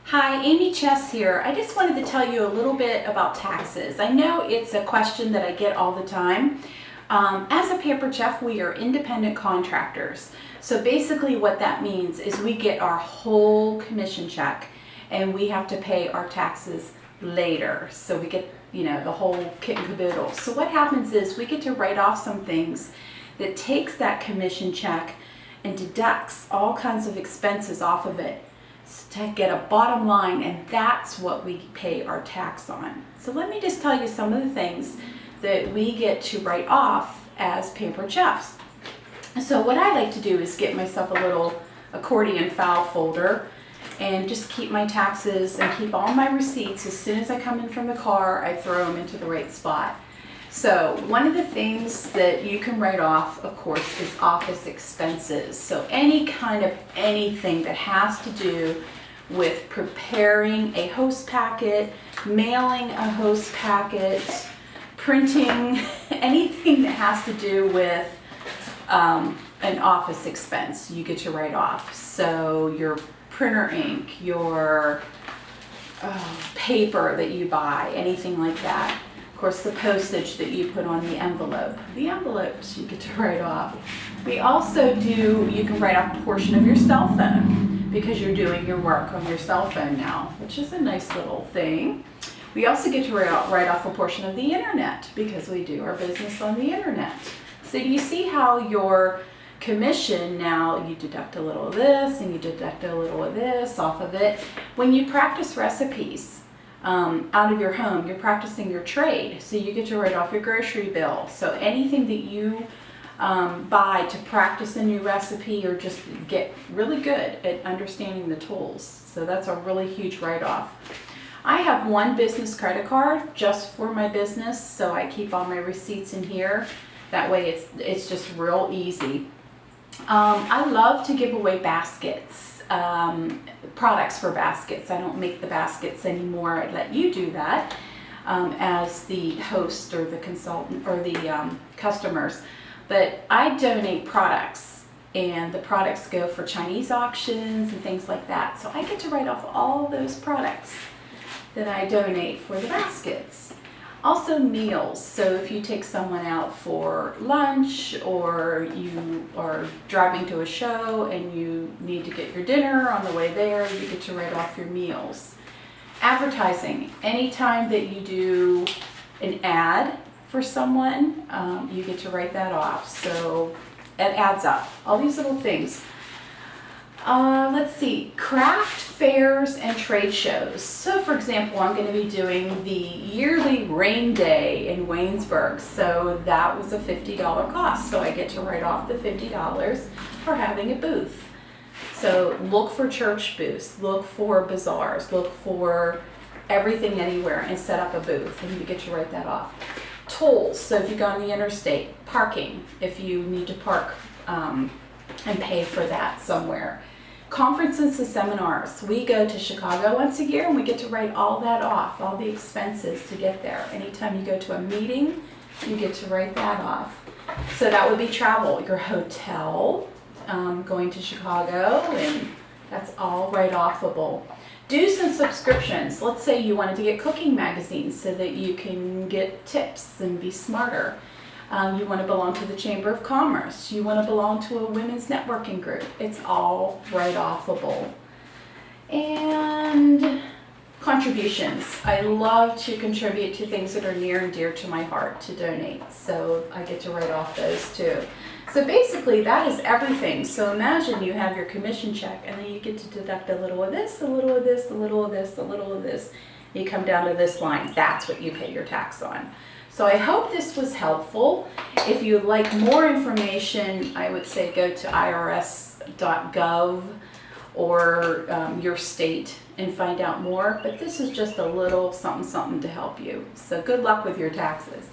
Hi, Amy Chess here. I just wanted to tell you a little bit about taxes. I know it's a question that I get all the time. As a paper chef, we are independent contractors. So basically what that means is we get our whole commission check and we have to pay our taxes later. So we get, the whole kit and caboodle. So what happens is we get to write off some things that takes that commission check and deducts all kinds of expenses off of it to get a bottom line, and that's what we pay our tax on. So let me just tell you some of the things that we get to write off as paper chefs. So what I like to do is get myself a little accordion file folder and just keep my taxes and keep all my receipts. As soon as I come in from the car, I throw them into the right spot. So one of the things that you can write off, of course, is office expenses. So any kind of anything that has to do with preparing a host packet, mailing a host packet, printing, anything that has to do with an office expense, you get to write off. So your printer ink, your paper that you buy, anything like that. Of course, the postage that you put on the envelopes you get to write off. We also you can write off a portion of your cell phone because you're doing your work on your cell phone now, which is a nice little thing. We also get to write off a portion of the internet because we do our business on the internet. So do you see how your commission, now you deduct a little of this and you deduct a little of this off of it. When you practice recipes, out of your home, you're practicing your trade, so you get to write off your grocery bill. So anything that you buy to practice a new recipe or just get really good at understanding the tools. So that's a really huge write-off. I have one business credit card just for my business, so I keep all my receipts in here. That way it's just real easy. I love to give away baskets. Products for baskets. I don't make the baskets anymore. I let you do that as the host or the consultant or the customers. But I donate products, and the products go for Chinese auctions and things like that. So I get to write off all those products that I donate for the baskets. Also meals, so if you take someone out for lunch or you are driving to a show and you need to get your dinner on the way there, you get to write off your meals. Advertising, anytime that you do an ad for someone, you get to write that off, so it adds up. All these little things. Let's see, craft fairs and trade shows. So for example, I'm going to be doing the yearly rain day in Waynesburg. So that was a $50 cost. So I get to write off the $50 for having a booth. So look for church booths, look for bazaars, look for everything anywhere and set up a booth, and you get to write that off. Tolls, so if you go on the interstate, parking, if you need to park and pay for that somewhere. Conferences and seminars. We go to Chicago once a year and we get to write all that off, all the expenses to get there. Anytime you go to a meeting, you get to write that off. So that would be travel, your hotel, going to Chicago, and that's all write-offable. Dues and subscriptions. Let's say you wanted to get cooking magazines so that you can get tips and be smarter. You want to belong to the Chamber of Commerce. You want to belong to a women's networking group. It's all write-offable. And contributions. I love to contribute to things that are near and dear to my heart, to donate. So I get to write off those too. So basically that is everything. So imagine you have your commission check and then you get to deduct a little of this, a little of this, a little of this, a little of this. You come down to this line. That's what you pay your tax on. So I hope this was helpful. If you'd like more information, I would say go to irs.gov or your state and find out more. But this is just a little something to help you. So good luck with your taxes.